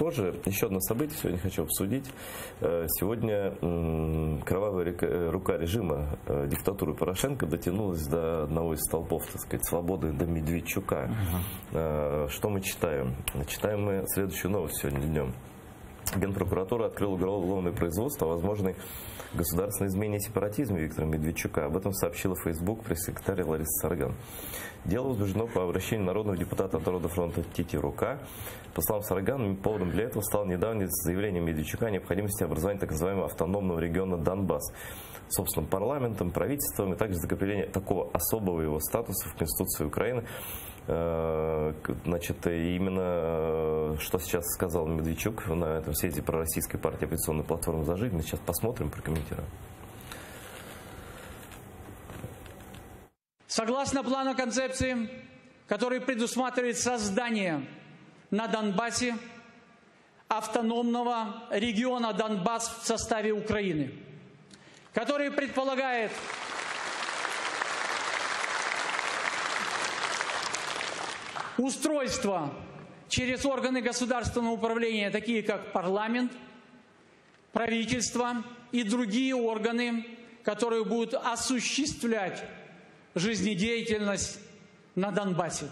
позже. Еще одно событие сегодня хочу обсудить. Сегодня кровавая рука режима диктатуры Порошенко дотянулась до одного из столпов, так сказать, свободы, до Медведчука. Что мы читаем? Читаем мы следующую новость сегодня днем. Генпрокуратура открыла уголовное производство о возможной государственной измене и сепаратизме Виктора Медведчука. Об этом сообщила в Facebook пресс-секретарь Лариса Сарган. Дело возбуждено по обращению народного депутата от Народного фронта Тити Рука. По словам Сарган, поводом для этого стало недавнее заявление Медведчука о необходимости образования так называемого автономного региона Донбасс собственным парламентом, правительством и также закрепление такого особого его статуса в Конституции Украины. Значит, именно что сейчас сказал Медведчук на этом съезде пророссийской партии «Оппозиционная платформа за жизнь». Мы сейчас посмотрим, прокомментируем. Согласно плану концепции, который предусматривает создание на Донбассе автономного региона Донбасс в составе Украины, который предполагает устройство через органы государственного управления, такие как парламент, правительство и другие органы, которые будут осуществлять жизнедеятельность на Донбассе.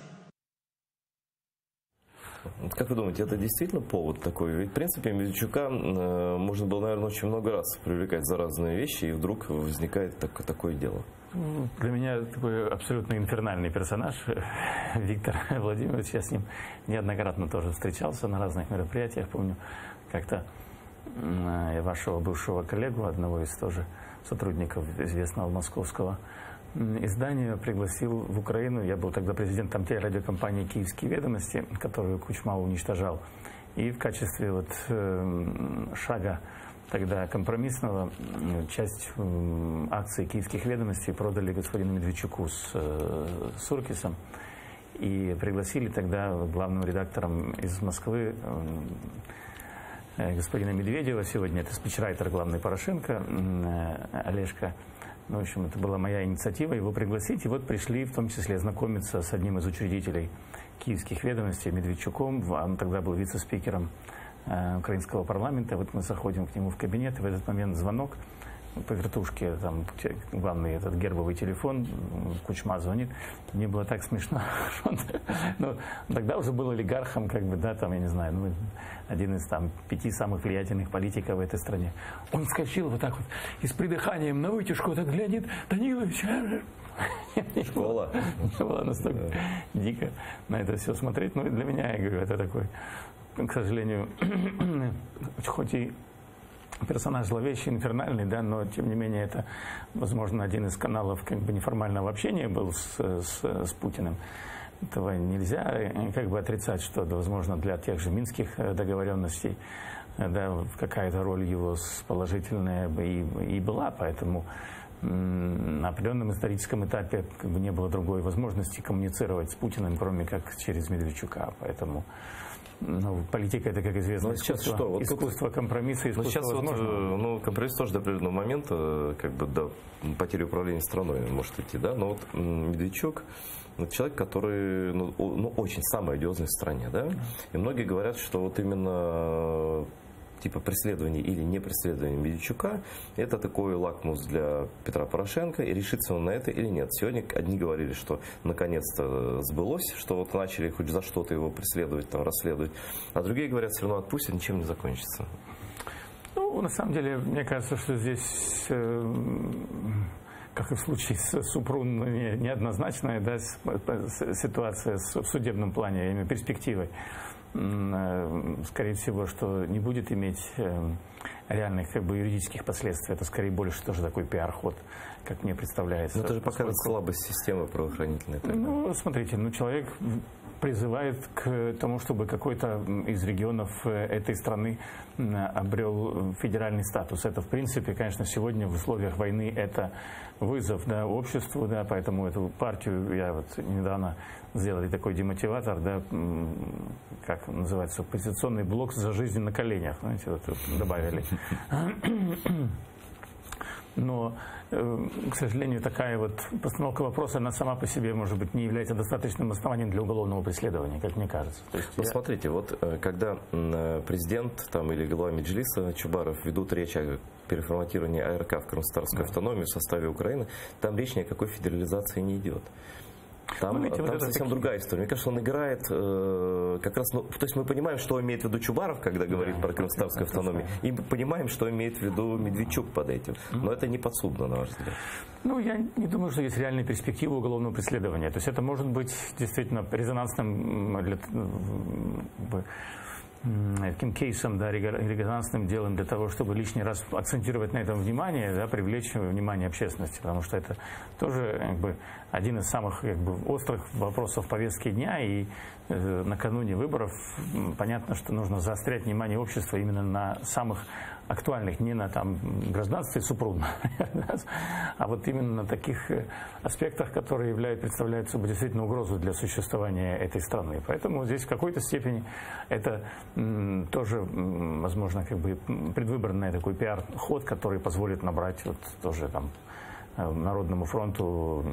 Как вы думаете, это действительно повод такой? Ведь, в принципе, Медведчука можно было, наверное, очень много раз привлекать за разные вещи, и вдруг возникает такое дело. Для меня такой абсолютно инфернальный персонаж Виктор Владимирович. Я с ним неоднократно тоже встречался на разных мероприятиях. Помню, как-то вашего бывшего коллегу, одного из тоже сотрудников известного московского издания, пригласил в Украину. Я был тогда президентом телерадиокомпании «Киевские ведомости», которую Кучма уничтожал. И в качестве вот шага тогда компромиссного часть акций «Киевских ведомостей» продали господину Медведчуку с Суркисом. И пригласили тогда главным редактором из Москвы господина Медведева. Сегодня это спичрайтер главный Порошенко, Олежка. Ну, в общем, это была моя инициатива его пригласить. И вот пришли в том числе знакомиться с одним из учредителей «Киевских ведомостей» Медведчуком. Он тогда был вице-спикером украинского парламента. Вот мы заходим к нему в кабинет, и в этот момент звонок по вертушке, там главный этот гербовый телефон, Кучма звонит. Мне было так смешно. Ну, тогда уже был олигархом, как бы, да, там, я не знаю, ну, один из там 5 самых влиятельных политиков в этой стране. Он вскочил вот так вот и с придыханием на вытяжку так глядит: Данилович. Школа. Было настолько дико на это все смотреть. Ну, для меня, я говорю, это такой, к сожалению, хоть и персонаж зловещий, инфернальный, да, но тем не менее это, возможно, один из каналов как бы неформального общения был с Путиным. Этого нельзя как бы отрицать, что, да, возможно, для тех же минских договоренностей, да, какая-то роль его положительная и была, поэтому на определенном историческом этапе как бы не было другой возможности коммуницировать с Путиным, кроме как через Медведчука, поэтому... Ну, политика — это, как известно, искусство, что? Вот искусство компромисса, искусство сейчас возможного. Вот, ну, компромисс тоже до определенного момента, как бы, до потери управления страной может идти, да, но вот Медведчук — это человек, который, ну, очень самый одиозный в стране, да, и многие говорят, что вот именно типа преследования или не преследования Медведчука — это такой лакмус для Петра Порошенко, и решится он на это или нет. Сегодня одни говорили, что наконец-то сбылось, что вот начали хоть за что-то его преследовать, там, расследовать, а другие говорят, все равно отпустят, ничем не закончится. Ну, на самом деле, мне кажется, что здесь, как и в случае с Супрун, неоднозначная, да, ситуация в судебном плане, я имею перспективой. Скорее всего, что не будет иметь реальных как бы юридических последствий. Это скорее больше тоже такой пиар-ход, как мне представляется. Но это же показывает слабость системы правоохранительной. Тогда. Ну, смотрите, ну, человек призывает к тому, чтобы какой-то из регионов этой страны обрел федеральный статус. Это, в принципе, конечно, сегодня в условиях войны это вызов, да, обществу, да, поэтому эту партию, я вот недавно сделали такой демотиватор, да, как называется, оппозиционный блок за жизнь на коленях, знаете, вот добавили. Но, к сожалению, такая вот постановка вопроса, она сама по себе, может быть, не является достаточным основанием для уголовного преследования, как мне кажется. То есть Смотрите, вот когда президент там, или глава Меджлиса Чубаров ведут речь о переформатировании АРК в Крымско-Татарскую автономию в составе Украины, там речь ни о какой федерализации не идет. Там, видите, там совсем другая история. Мне кажется, он играет как раз... Ну, то есть мы понимаем, что имеет в виду Чубаров, когда говорит про Крымско-Татарскую автономию, и мы понимаем, что имеет в виду Медведчук под этим. Но это не подсудно, на ваш взгляд. Ну, я не думаю, что есть реальные перспективы уголовного преследования. То есть это может быть действительно резонансным таким кейсом, да, резонансным делом для того, чтобы лишний раз акцентировать на этом внимание, да, привлечь внимание общественности, потому что это тоже как бы один из самых как бы острых вопросов повестки дня, и накануне выборов понятно, что нужно заострять внимание общества именно на самых актуальных, не на там гражданстве супруга, а вот именно на таких аспектах, которые представляют собой действительно угрозу для существования этой страны. Поэтому здесь в какой-то степени это тоже, возможно, как бы предвыборный такой пиар-ход, который позволит набрать вот тоже там Народному фронту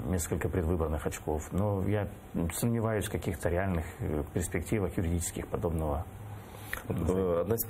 несколько предвыборных очков. Но я сомневаюсь в каких-то реальных перспективах юридических подобного. Одна из